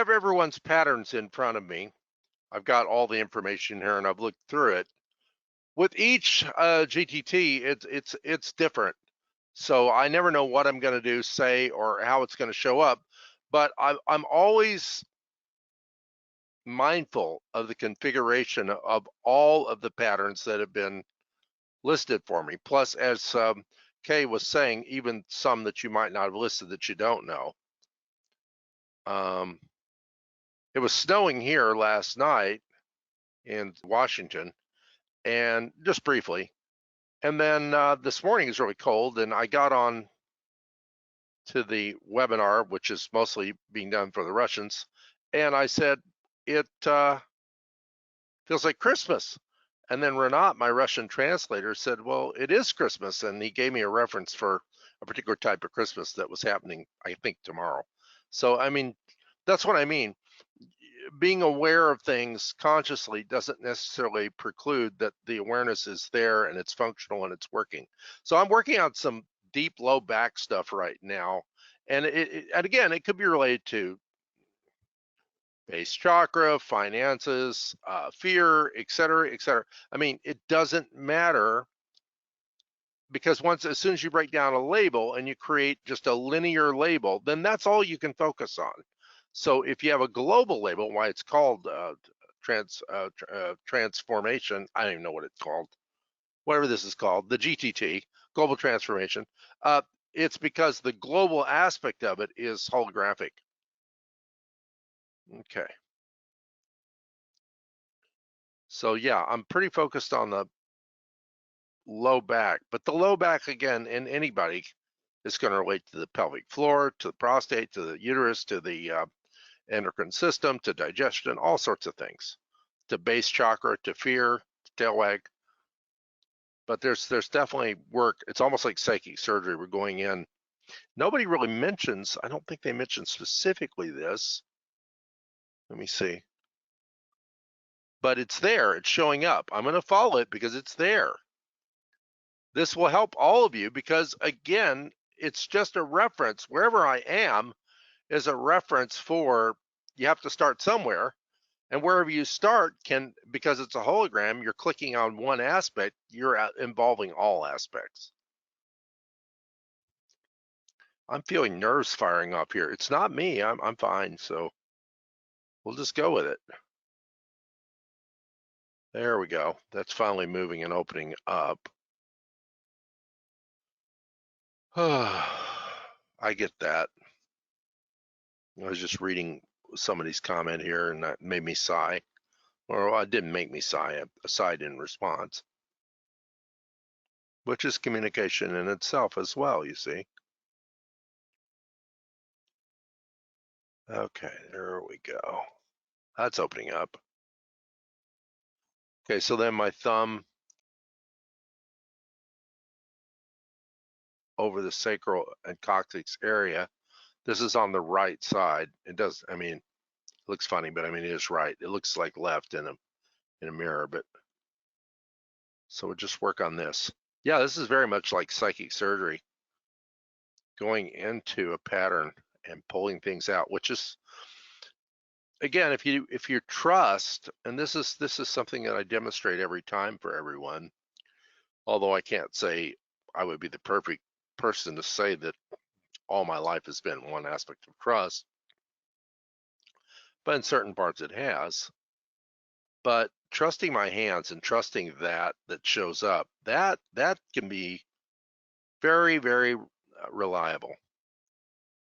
have everyone's patterns in front of me. I've got all the information here and I've looked through it. With each GTT, it's different. So I never know what I'm going to do, say, or how it's going to show up. But I'm always mindful of the configuration of all of the patterns that have been listed for me. Plus, as Kay was saying, even some that you might not have listed that you don't know. It was snowing here last night in Washington, and just briefly. And then this morning is really cold, and I got on to the webinar, which is mostly being done for the Russians, and I said, it feels like Christmas. And then Renat, my Russian translator, said, well, it is Christmas, and he gave me a reference for a particular type of Christmas that was happening, I think, tomorrow. So, I mean, that's what I mean. Being aware of things consciously doesn't necessarily preclude that the awareness is there and it's functional and it's working. So I'm working on some deep low back stuff right now. And and again, it could be related to base chakra, finances, fear, et cetera, et cetera. I mean, it doesn't matter, because as soon as you break down a label and you create just a linear label, then that's all you can focus on. So if you have a global label, why it's called transformation, I don't even know what it's called, whatever this is called, the GTT, global transformation, it's because the global aspect of it is holographic. Okay. So yeah, I'm pretty focused on the low back, but the low back, again, in anybody, is going to relate to the pelvic floor, to the prostate, to the uterus, to the endocrine system, to digestion, all sorts of things, to base chakra, to fear, to tail wag. But there's definitely work. It's almost like psychic surgery. We're going in. Nobody really mentions, I don't think they mentioned specifically this. Let me see. But it's there, it's showing up. I'm going to follow it because it's there. This will help all of you because, again, it's just a reference. Wherever I am is a reference for, you have to start somewhere. And wherever you start can, because it's a hologram, you're clicking on one aspect, you're involving all aspects. I'm feeling nerves firing up here. It's not me, I'm fine, so we'll just go with it. There we go. That's finally moving and opening up. I get that. I was just reading somebody's comment here and that made me sigh. Or it didn't make me sigh, I sighed in response. Which is communication in itself as well, you see. Okay, there we go. That's opening up. Okay, so then my thumb over the sacral and coccyx area. This is on the right side. It does, I mean, it looks funny, but I mean, it is right. It looks like left in a mirror, but so we'll just work on this. Yeah, this is very much like psychic surgery, going into a pattern and pulling things out, which is, again, if you trust, and this is something that I demonstrate every time for everyone, although I can't say I would be the perfect person to say that all my life has been one aspect of trust, but in certain parts it has. But trusting my hands and trusting that shows up, that can be very, very reliable.